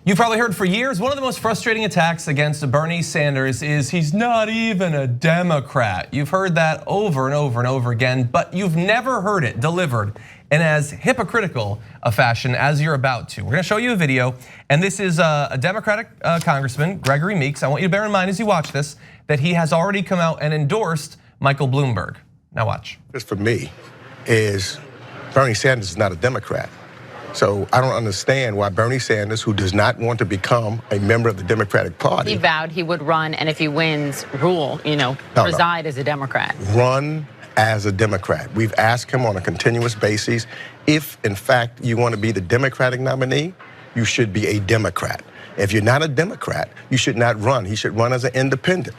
You've probably heard for years, one of the most frustrating attacks against Bernie Sanders is he's not even a Democrat. You've heard that over and over and over again, but you've never heard it delivered in as hypocritical a fashion as you're about to. We're gonna show you a video, and this is a Democratic Congressman, Gregory Meeks. I want you to bear in mind as you watch this, that he has already come out and endorsed Michael Bloomberg. Now watch. This for me is Bernie Sanders is not a Democrat. So I don't understand why Bernie Sanders, who does not want to become a member of the Democratic Party. He vowed he would run, and if he wins, rule, preside as a Democrat. Run as a Democrat. We've asked him on a continuous basis, if in fact you want to be the Democratic nominee, you should be a Democrat. If you're not a Democrat, you should not run. He should run as an independent.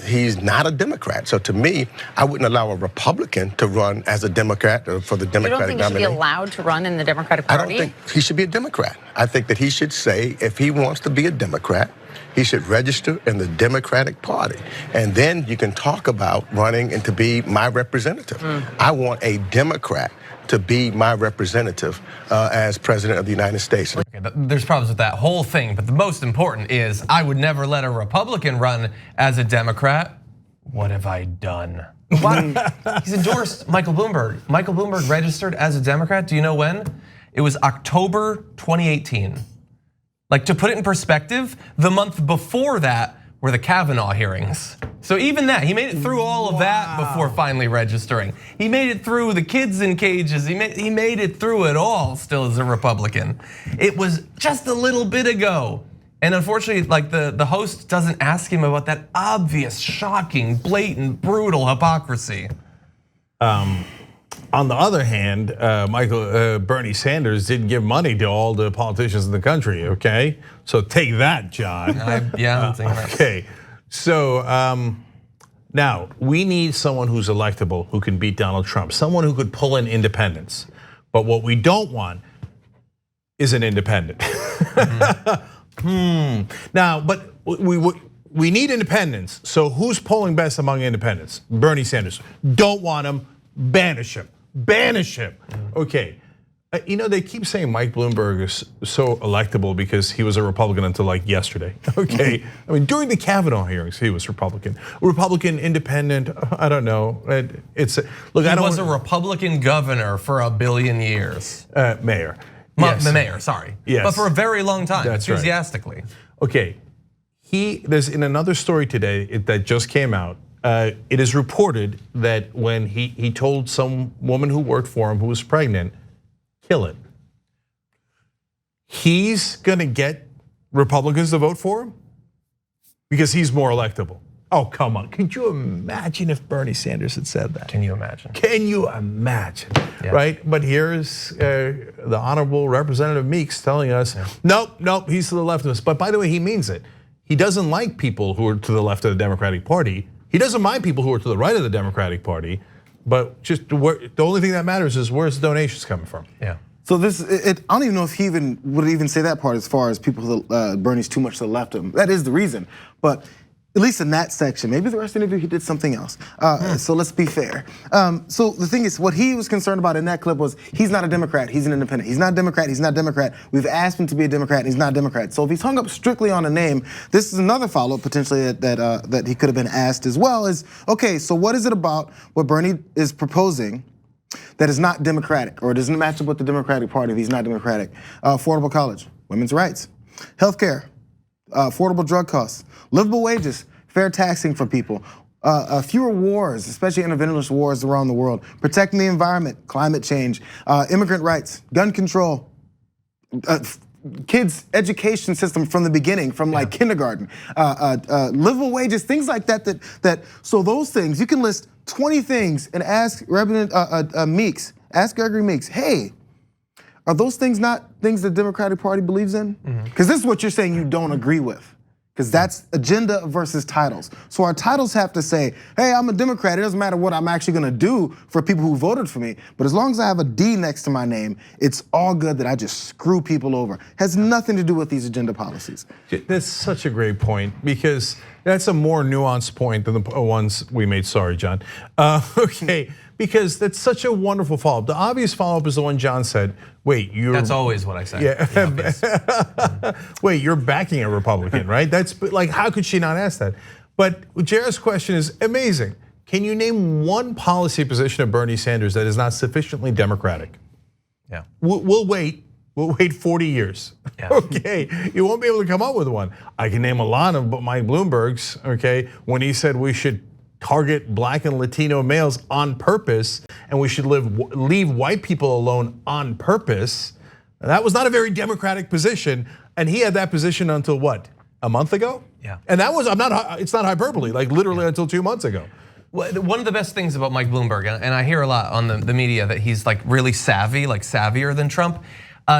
He's not a Democrat. So to me, I wouldn't allow a Republican to run as a Democrat for the Democratic nominee. You don't think he should be allowed to run in the Democratic Party? I don't think he should be a Democrat. I think that he should say if he wants to be a Democrat, he should register in the Democratic Party. And then you can talk about running and to be my representative. I want a Democrat to be my representative as president of the United States. Okay, there's problems with that whole thing, but the most important is I would never let a Republican run as a Democrat. What have I done? He's endorsed Michael Bloomberg. Michael Bloomberg registered as a Democrat, do you know when? It was October 2018. Like, to put it in perspective, the month before that were the Kavanaugh hearings. So even that, he made it through all of that before finally registering. He made it through the kids in cages. He made it through it all still as a Republican. It was just a little bit ago. And unfortunately, like the host doesn't ask him about that obvious, shocking, blatant, brutal hypocrisy. On the other hand, Bernie Sanders didn't give money to all the politicians in the country, okay? So take that, John. Yeah, I'm thinking that. Okay, so now we need someone who's electable, who can beat Donald Trump, someone who could pull in independents. But what we don't want is an independent. Now, but we need independents. So who's polling best among independents? Bernie Sanders. Don't want him, banish him. Banish him. Okay, they keep saying Mike Bloomberg is so electable because he was a Republican until like yesterday. Okay, I mean during the Kavanaugh hearings he was Republican, independent. I don't know. It's look. He was a Republican governor for a billion years. Mayor. Yes. The mayor, sorry. Yes. But for a very long time, That's enthusiastically. Right. Okay, there's in another story today that just came out. It is reported that when he told some woman who worked for him who was pregnant, kill it. He's gonna get Republicans to vote for him because he's more electable. Oh, come on. Could you imagine if Bernie Sanders had said that? Can you imagine? Can you imagine, right? But here's the Honorable Representative Meeks telling us, nope, he's to the left of us. But by the way, he means it. He doesn't like people who are to the left of the Democratic Party. He doesn't mind people who are to the right of the Democratic Party, but just the only thing that matters is where's the donations coming from. Yeah. So I don't even know if he would even say that part as far as people Bernie's too much to the left of him. That is the reason, but at least in that section, maybe the rest of the interview he did something else. So let's be fair. So the thing is, what he was concerned about in that clip was he's not a Democrat, he's an independent. He's not a Democrat, he's not a Democrat. We've asked him to be a Democrat, and he's not a Democrat. So if he's hung up strictly on a name, this is another follow-up potentially that he could have been asked as well is, okay, so what is it about what Bernie is proposing that is not democratic or doesn't match up with the Democratic Party if he's not democratic? Affordable college, women's rights, healthcare, affordable drug costs, livable wages, fair taxing for people, fewer wars, especially interventionist wars around the world, protecting the environment, climate change, immigrant rights, gun control, kids' education system from the beginning, from like kindergarten, livable wages, things like that. So those things, you can list 20 things and ask Representative Meeks, ask Gregory Meeks, hey, are those things not things the Democratic Party believes in? Because this is what you're saying you don't agree with. Because that's agenda versus titles. So our titles have to say, hey, I'm a Democrat. It doesn't matter what I'm actually gonna do for people who voted for me. But as long as I have a D next to my name, it's all good that I just screw people over. Has nothing to do with these agenda policies. That's such a great point because that's a more nuanced point than the ones we made. Sorry, John. Okay, because that's such a wonderful follow-up. The obvious follow-up is the one John said, wait, you're... That's always what I say. Yeah. Wait, you're backing a Republican, right? That's like, how could she not ask that? But Jayar's question is amazing. Can you name one policy position of Bernie Sanders that is not sufficiently Democratic? Yeah. We'll wait. We'll wait 40 years. Yeah. Okay, you won't be able to come up with one. I can name a lot of Mike Bloomberg's, okay, when he said we should target Black and Latino males on purpose and we should leave white people alone on purpose. That was not a very Democratic position, and he had that position until what, a month ago? Yeah. And that was, it's not hyperbole, like literally until 2 months ago. One of the best things about Mike Bloomberg, and I hear a lot on the media that he's like really savvy, like savvier than Trump.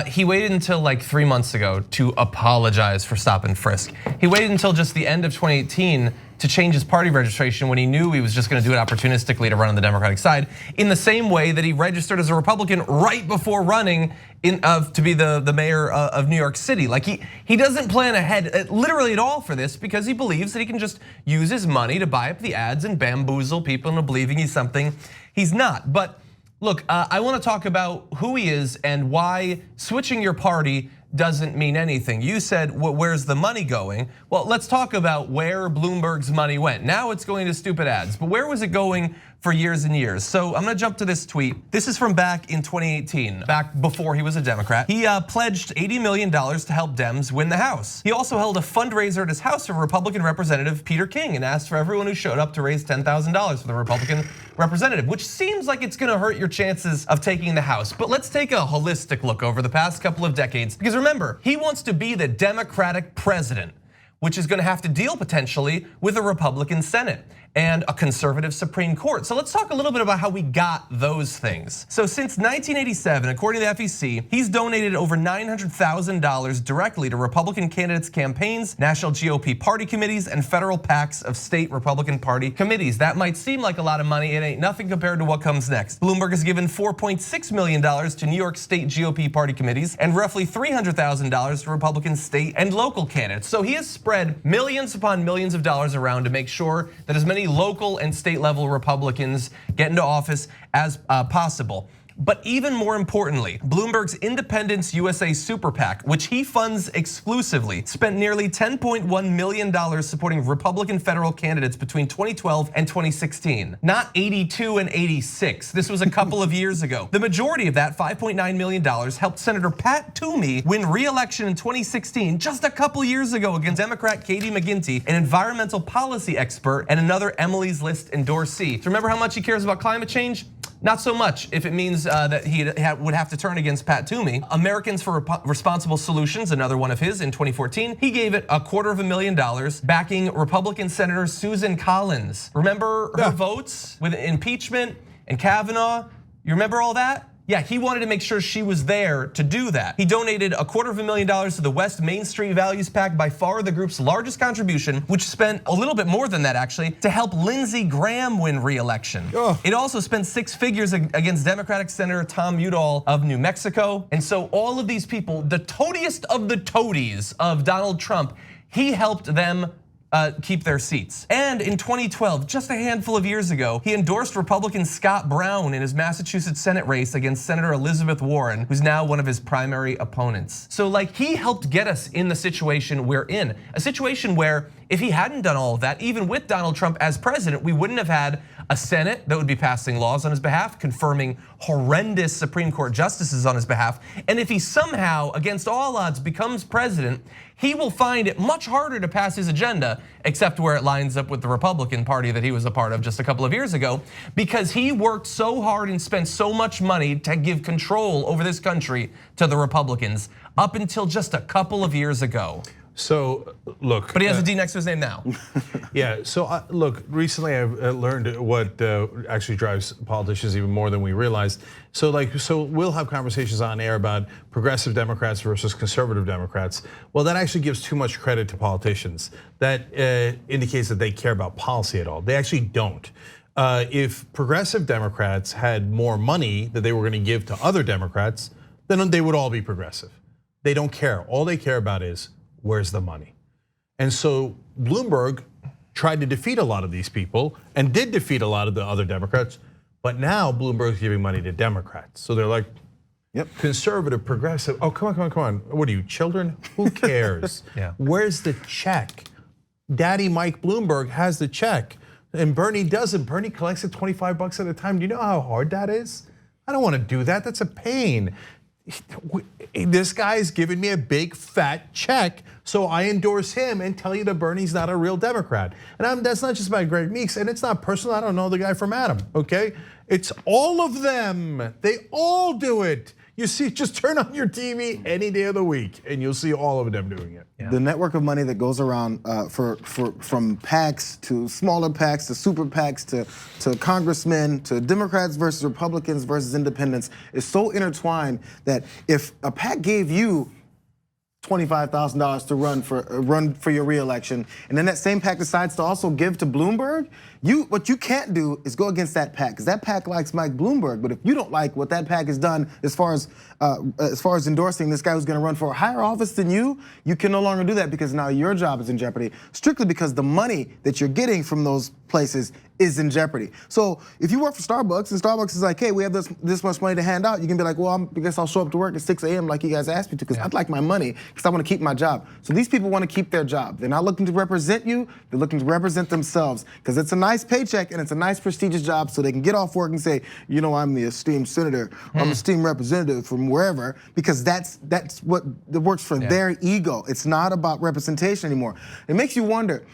He waited until like 3 months ago to apologize for stop and frisk. He waited until just the end of 2018 to change his party registration when he knew he was just going to do it opportunistically to run on the Democratic side, in the same way that he registered as a Republican right before running to be the mayor of New York City. Like he doesn't plan ahead literally at all for this, because he believes that he can just use his money to buy up the ads and bamboozle people into believing he's something he's not. But look, I want to talk about who he is and why switching your party doesn't mean anything. You said, well, where's the money going? Well, let's talk about where Bloomberg's money went. Now it's going to stupid ads, but where was it going for years and years? So I'm gonna jump to this tweet. This is from back in 2018, back before he was a Democrat. He pledged $80 million to help Dems win the House. He also held a fundraiser at his house for Republican Representative Peter King and asked for everyone who showed up to raise $10,000 for the Republican representative, which seems like it's gonna hurt your chances of taking the House. But let's take a holistic look over the past couple of decades, because remember, he wants to be the Democratic president, which is gonna have to deal potentially with a Republican Senate and a conservative Supreme Court. So let's talk a little bit about how we got those things. So since 1987, according to the FEC, he's donated over $900,000 directly to Republican candidates' campaigns, national GOP party committees, and federal PACs of state Republican Party committees. That might seem like a lot of money, it ain't nothing compared to what comes next. Bloomberg has given $4.6 million to New York State GOP party committees and roughly $300,000 to Republican state and local candidates. So he has spread millions upon millions of dollars around to make sure that as many local and state level Republicans get into office as possible. But even more importantly, Bloomberg's Independence USA Super PAC, which he funds exclusively, spent nearly $10.1 million supporting Republican federal candidates between 2012 and 2016. Not 82 and 86, this was a couple of years ago. The majority of that, $5.9 million, helped Senator Pat Toomey win re-election in 2016, just a couple years ago, against Democrat Katie McGinty, an environmental policy expert and another Emily's List endorsee. Do you remember how much he cares about climate change? Not so much if it means that he would have to turn against Pat Toomey. Americans for Responsible Solutions, another one of his in 2014, he gave it $250,000 backing Republican Senator Susan Collins. Remember her votes with impeachment and Kavanaugh? You remember all that? Yeah, he wanted to make sure she was there to do that. He donated $250,000 to the West Main Street Values PAC, by far the group's largest contribution, which spent a little bit more than that actually, to help Lindsey Graham win re-election. It also spent 6 figures against Democratic Senator Tom Udall of New Mexico. And so all of these people, the toadiest of the toadies of Donald Trump, he helped them keep their seats. And in 2012, just a handful of years ago, he endorsed Republican Scott Brown in his Massachusetts Senate race against Senator Elizabeth Warren, who's now one of his primary opponents. So like, he helped get us in the situation we're in, a situation where if he hadn't done all of that, even with Donald Trump as president, we wouldn't have had a Senate that would be passing laws on his behalf, confirming horrendous Supreme Court justices on his behalf. And if he somehow, against all odds, becomes president, he will find it much harder to pass his agenda, except where it lines up with the Republican Party that he was a part of just a couple of years ago, because he worked so hard and spent so much money to give control over this country to the Republicans up until just a couple of years ago. So look, but he has a D next to his name now. Yeah. So look, recently I've learned what actually drives politicians even more than we realized. So we'll have conversations on air about progressive Democrats versus conservative Democrats. Well, that actually gives too much credit to politicians. That indicates that they care about policy at all. They actually don't. If progressive Democrats had more money that they were going to give to other Democrats, then they would all be progressive. They don't care. All they care about is, where's the money? And so Bloomberg tried to defeat a lot of these people and did defeat a lot of the other Democrats, But now Bloomberg's giving money to Democrats. So they're like, Yep. conservative, progressive. Oh, come on. What are you, children? Who cares? Yeah. Where's the check? Daddy Mike Bloomberg has the check. And Bernie doesn't. Bernie collects it $25 at a time. Do you know how hard that is? I don't want to do that. That's a pain. This guy's giving me a big fat check, so I endorse him and tell you that Bernie's not a real Democrat. And that's not just about Gregory Meeks, and it's not personal. I don't know the guy from Adam, okay? It's all of them. They all do it. You see, just turn on your TV any day of the week, and you'll see all of them doing it. Yeah. The network of money that goes around from PACs to smaller PACs to super PACs to congressmen to Democrats versus Republicans versus independents is so intertwined that if a PAC gave you $25,000 to run for your reelection, and then that same PAC decides to also give to Bloomberg, what you can't do is go against that PAC, because that PAC likes Mike Bloomberg. But if you don't like what that PAC has done as far as endorsing this guy who's going to run for a higher office than you can no longer do that, because now your job is in jeopardy, strictly because the money that you're getting from those places is in jeopardy. So if you work for Starbucks and Starbucks is like, hey, we have this much money to hand out, you can be like, well, I guess I'll show up to work at 6 a.m. like you guys asked me to, because I'd like my money, because I want to keep my job. So these people want to keep their job. They're not looking to represent you, they're looking to represent themselves, because it's a nice paycheck and it's a nice prestigious job, so they can get off work and say, you know, I'm the esteemed senator, or I'm esteemed representative from wherever, because that's what works for their ego. It's not about representation anymore. It makes you wonder,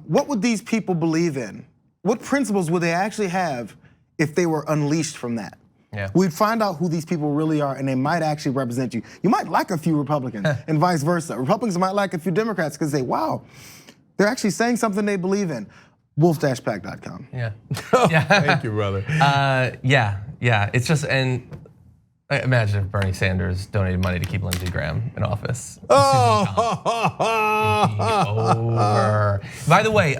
what would these people believe in? What principles would they actually have if they were unleashed from that? Yeah. We'd find out who these people really are, and they might actually represent you. You might like a few Republicans and vice versa. Republicans might like a few Democrats because they, wow, they're actually saying something they believe in. Wolf-pack.com. Yeah. Thank you, brother. Yeah. It's just, and imagine if Bernie Sanders donated money to keep Lindsey Graham in office. Over. By the way,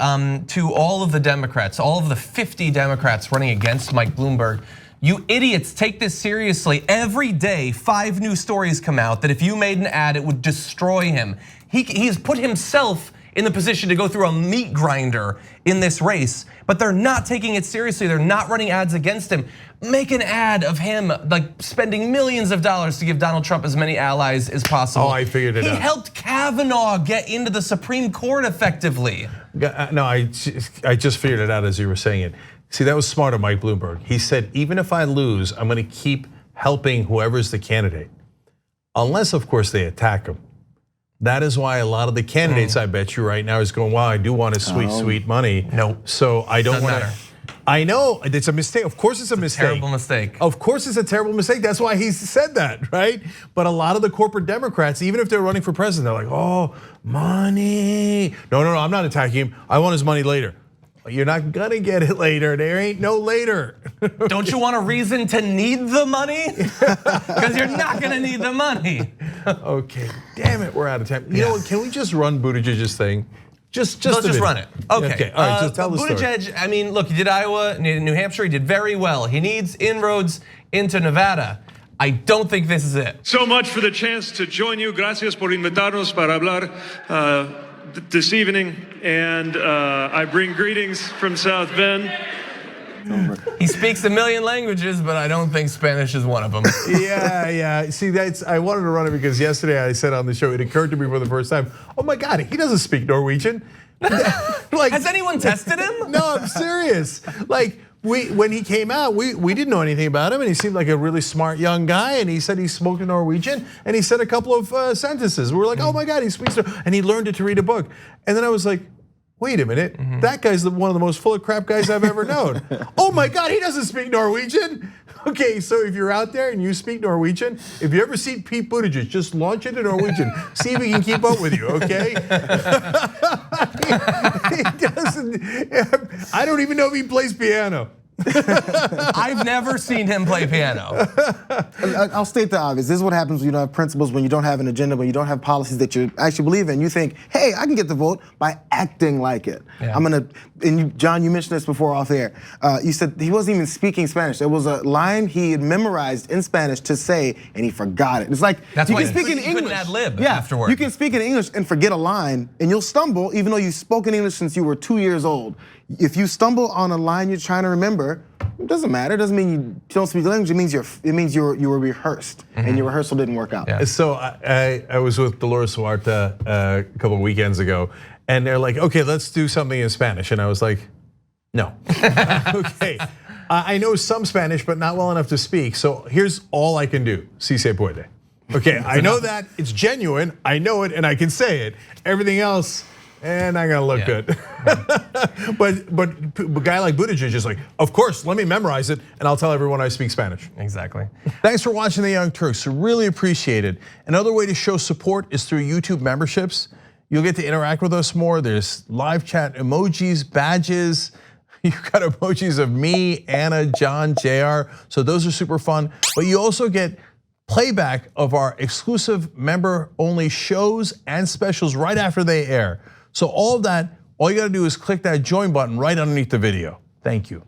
to all of the Democrats, all of the 50 Democrats running against Mike Bloomberg, you idiots, take this seriously. Every day, 5 new stories come out that if you made an ad, it would destroy him. He has put himself in the position to go through a meat grinder in this race, but they're not taking it seriously. They're not running ads against him. Make an ad of him like spending millions of dollars to give Donald Trump as many allies as possible. Oh, I figured it out. He helped Kavanaugh get into the Supreme Court effectively. No, I just figured it out as you were saying it. See, that was smart of Mike Bloomberg. He said, even if I lose, I'm gonna keep helping whoever's the candidate. Unless, of course, they attack him. That is why a lot of the candidates, I bet you right now, is going, wow, I do want his sweet money. No. So I don't want to. I know, it's a mistake. Of course it's a mistake. Terrible mistake. Of course it's a terrible mistake. That's why he said that, right? But a lot of the corporate Democrats, even if they're running for president, they're like, oh, money. No, I'm not attacking him. I want his money later. You're not gonna get it later. There ain't no later. Don't you want a reason to need the money? Because you're not gonna need the money. Okay, damn it, we're out of time. You know what, can we just run Buttigieg's thing? Let's just run it. Okay, all right, just tell the story. Buttigieg, I mean, look, he did Iowa, New Hampshire, he did very well. He needs inroads into Nevada. I don't think this is it. So much for the chance to join you. Gracias por invitarnos para hablar this evening, and I bring greetings from South Bend. He speaks a million languages, but I don't think Spanish is one of them. Yeah. See, I wanted to run it because yesterday I said on the show, it occurred to me for the first time, oh my God, he doesn't speak Norwegian. Like, has anyone tested him? No, I'm serious. Like, when he came out, we didn't know anything about him, and he seemed like a really smart young guy, and he said he spoke Norwegian, and he said a couple of sentences. We were like, oh my God, he speaks, and he learned it to read a book. And then I was like, wait a minute, that guy's one of the most full of crap guys I've ever known. Oh my God, he doesn't speak Norwegian. Okay, so if you're out there and you speak Norwegian, if you ever see Pete Buttigieg, just launch into Norwegian. See if he can keep up with you, okay? He doesn't, I don't even know if he plays piano. I've never seen him play piano. I'll state the obvious. This is what happens when you don't have principles, when you don't have an agenda, when you don't have policies that you actually believe in. You think, hey, I can get the vote by acting like it. Yeah. John, you mentioned this before off air. You said he wasn't even speaking Spanish. There was a line he had memorized in Spanish to say, and he forgot it. It's like, that's you why can speak in English. English. Couldn't ad-lib afterward. You can speak in English and forget a line, and you'll stumble, even though you've spoken English since you were 2 years old. If you stumble on a line you're trying to remember, It doesn't matter. It doesn't mean you don't speak the language. It means you were rehearsed, and your rehearsal didn't work out. Yeah. So I was with Dolores Huerta a couple of weekends ago, and they're like, "Okay, let's do something in Spanish," and I was like, "No." Okay, I know some Spanish, but not well enough to speak. So here's all I can do: "Si se puede." Okay, I know that it's genuine. I know it, and I can say it. Everything else. And not gonna look good. but a guy like Buttigieg is like, of course, let me memorize it, and I'll tell everyone I speak Spanish. Exactly. Thanks for watching the Young Turks. Really appreciate it. Another way to show support is through YouTube memberships. You'll get to interact with us more. There's live chat emojis, badges. You've got emojis of me, Anna, John, Jayar. So those are super fun. But you also get playback of our exclusive member-only shows and specials right after they air. So all of that, all you gotta do is click that join button right underneath the video. Thank you.